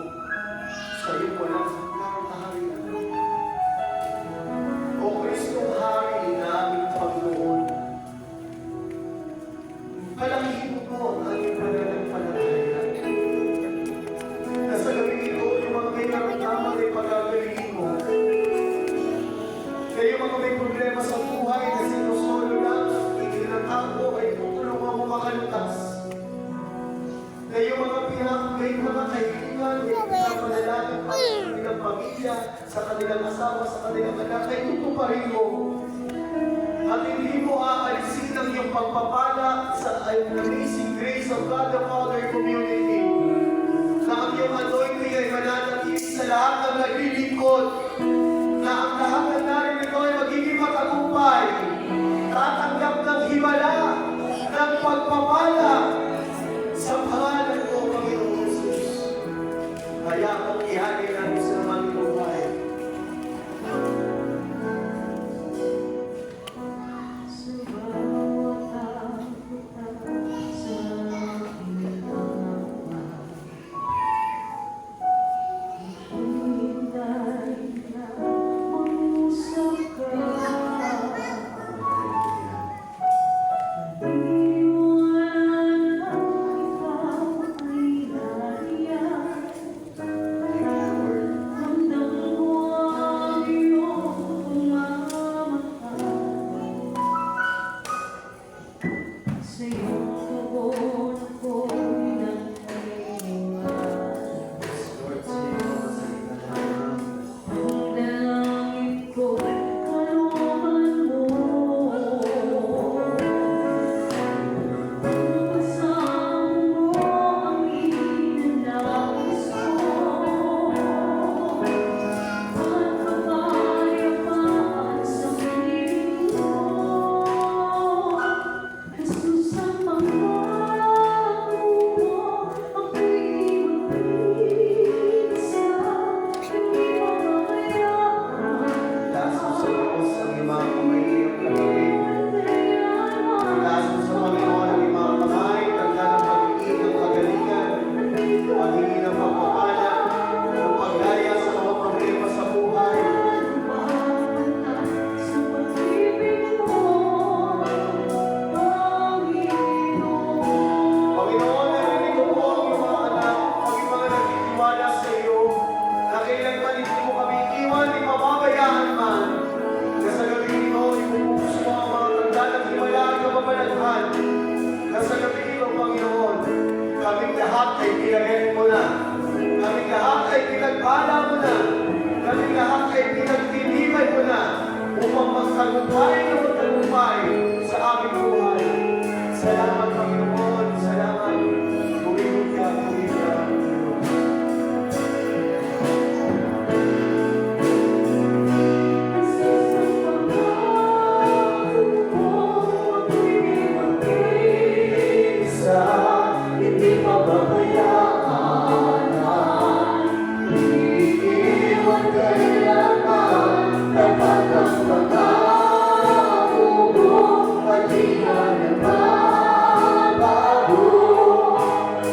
A: sa iyong walang hanggang kaharian. O Kristong Hari na aming Panginoon, palakihin mo ang iyong pananampalataya. Na sa gabing ito, yung mga may karamdaman ay pagagalingin mo. Na yung mga may problema sa buhay na sinusolo lang, hindi ng ako ay tutulungan mo makalutas. Na yung mga may mga kaibigan, may pinapanalangin pa sa kanilang pamilya, sa kanilang asawa, sa kanilang anak, ay tutuparin mo. At hindi mo aalisin ang iyong pagpapala sa amazing grace of God the Father community. Na ang iyong anointing ay mananatili sa lahat ng naglilingkod. Na ang lahat ng narin ito ay magiging matagumpay. makatatanggap ng himala, ng pagpapala sa pangalan mo, Panginoong Jesus. Kaya kung ihanin natin sa aming buhay, Lord, sa iyo ang salita namin. Itaas mo sa Diyos ang iyong mga kamay ngayong gabi. Itaas mo sa Panginoon ang iyong mga kamay, tanda ng pag-ibig ng kagalingan, paghingi ng pagpapala, ng paglaya sa mga problema sa buhay. Panginoon, narinig ko po ang iyong mga anak, ang iyong mga nagtitiwala sa iyo, na kailanman hindi mo kami iwan, di mababayaan man. Na sa gabi ito, ibubuhos mo ang mga tanda ng himala at kababalaghan. Na sa gabi ito, Panginoon, kaming lahat ay pinagalit mo na. Kaming lahat ay pinagpala mo na. Kaming lahat ay pinagtitibay mo na upang magtagumpay na magtagumpay sa aming buhay. Salamat, Panginoon. Salamat. Pumigod ka, pumigod ka, Panginoon. Hindi mababayaan, iiwan kailangan, dapat ang pangako mo, at di ka nagbabago.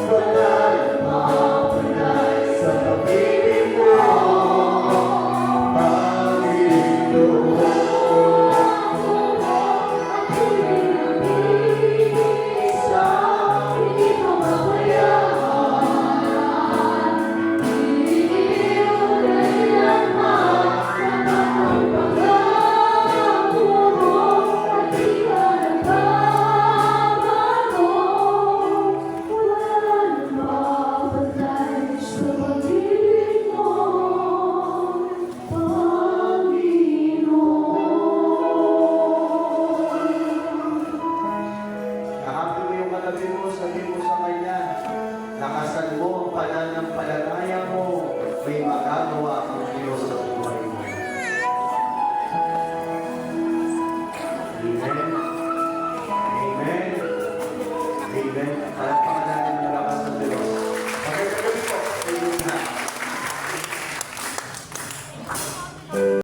A: Wala nang mapunay sa pag-ibig mo, Panginoon. Kahapon mo yung katabi mo, sabi mo sa kanya, lakasan mo ang pananampalataya mo, may magagawa ang Diyos sa buhay mo. Amen. Amen. Amen.